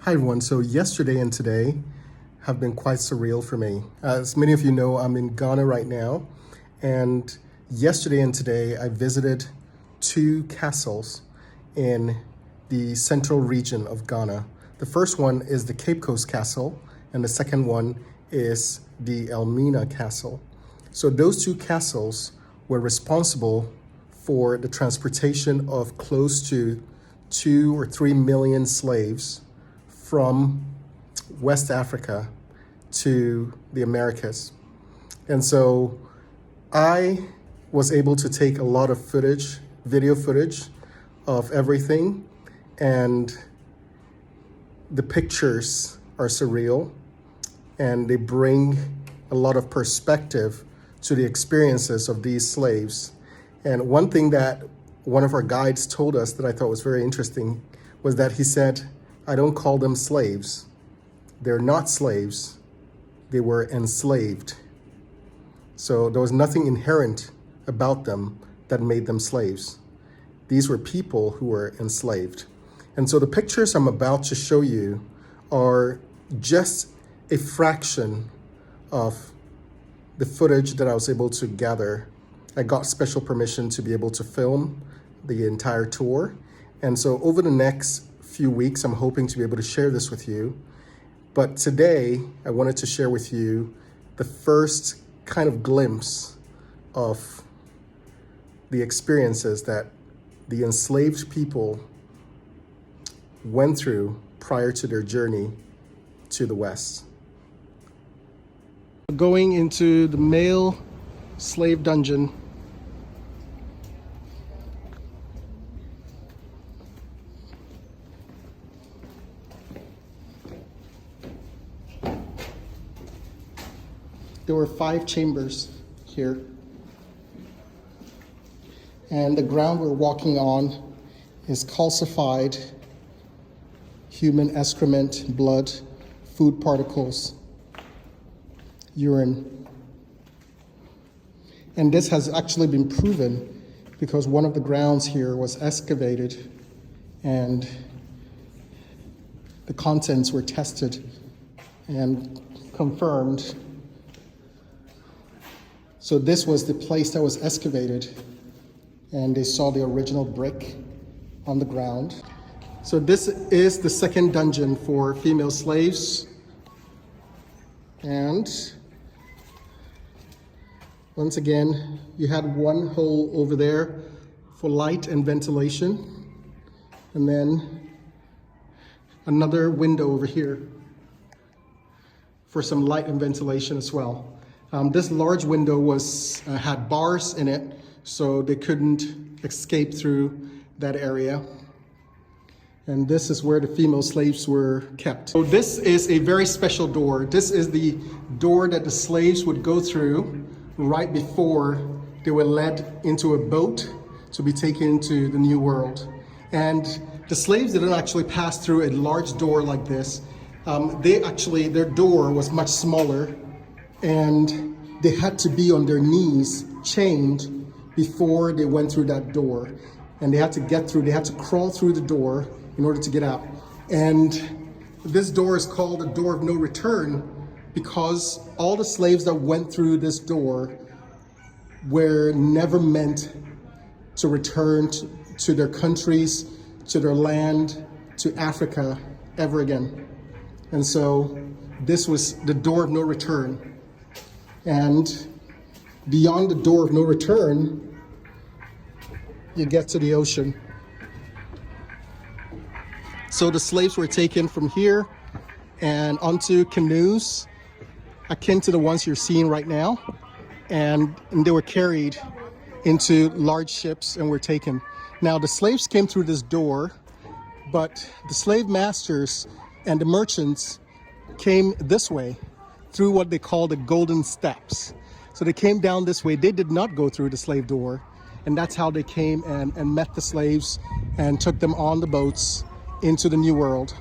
Hi everyone, so yesterday and today have been quite surreal for me. As many of you know, I'm in Ghana right now, and yesterday and today I visited two castles in the central region of Ghana. The first one is the Cape Coast Castle, and the second one is the Elmina Castle. So those two castles were responsible for the transportation of close to 2 or 3 million slaves from West Africa to the Americas. And so I was able to take a lot of footage, video footage of everything, and the pictures are surreal and they bring a lot of perspective to the experiences of these slaves. And one thing that one of our guides told us that I thought was very interesting was that he said, I don't call them slaves. They're not slaves. They were enslaved. So there was nothing inherent about them that made them slaves. These were people who were enslaved. And so the pictures I'm about to show you are just a fraction of the footage that I was able to gather. I got special permission to be able to film the entire tour. And so over the next few weeks, I'm hoping to be able to share this with you. But today, I wanted to share with you the first kind of glimpse of the experiences that the enslaved people went through prior to their journey to the West. Going into the male slave dungeon. There were 5 chambers here. And the ground we're walking on is calcified human excrement, blood, food particles, urine. And this has actually been proven because one of the grounds here was excavated and the contents were tested and confirmed. So this was the place that was excavated, and they saw the original brick on the ground. So this is the second dungeon for female slaves. And once again, you had one hole over there for light and ventilation, and then another window over here for some light and ventilation as well. This large window had bars in it, so they couldn't escape through that area. And this is where the female slaves were kept. So this is a very special door. This is the door that the slaves would go through right before they were led into a boat to be taken to the New World. And the slaves didn't actually pass through a large door like this. Their door was much smaller, and they had to be on their knees, chained, before they went through that door. And they had to crawl through the door in order to get out. And this door is called the door of no return because all the slaves that went through this door were never meant to return to their countries, to their land, to Africa ever again. And so this was the door of no return. And beyond the door of no return, you get to the ocean. So the slaves were taken from here and onto canoes akin to the ones you're seeing right now. And they were carried into large ships and were taken. Now the slaves came through this door, but the slave masters and the merchants came this way, through what they call the golden steps. So they came down this way. They did not go through the slave door. And that's how they came and met the slaves and took them on the boats into the New World.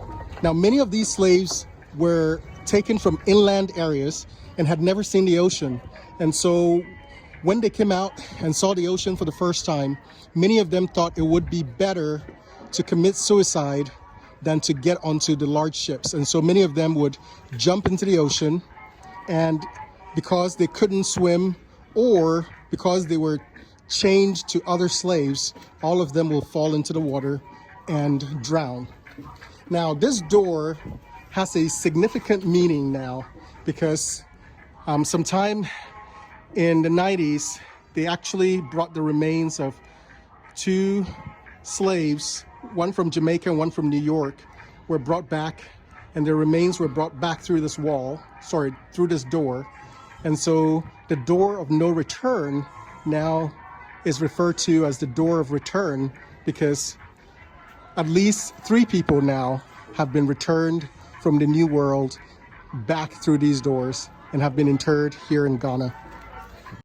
Now, many of these slaves were taken from inland areas and had never seen the ocean. And so when they came out and saw the ocean for the first time, many of them thought it would be better to commit suicide than to get onto the large ships. And so many of them would jump into the ocean, and because they couldn't swim or because they were chained to other slaves, all of them will fall into the water and drown. Now, this door has a significant meaning now because sometime in the 90s, they actually brought the remains of two slaves, one from Jamaica and one from New York, were brought back, and their remains were brought back through this through this door. And so the door of no return now is referred to as the door of return, because at least 3 people now have been returned from the New World back through these doors and have been interred here in Ghana.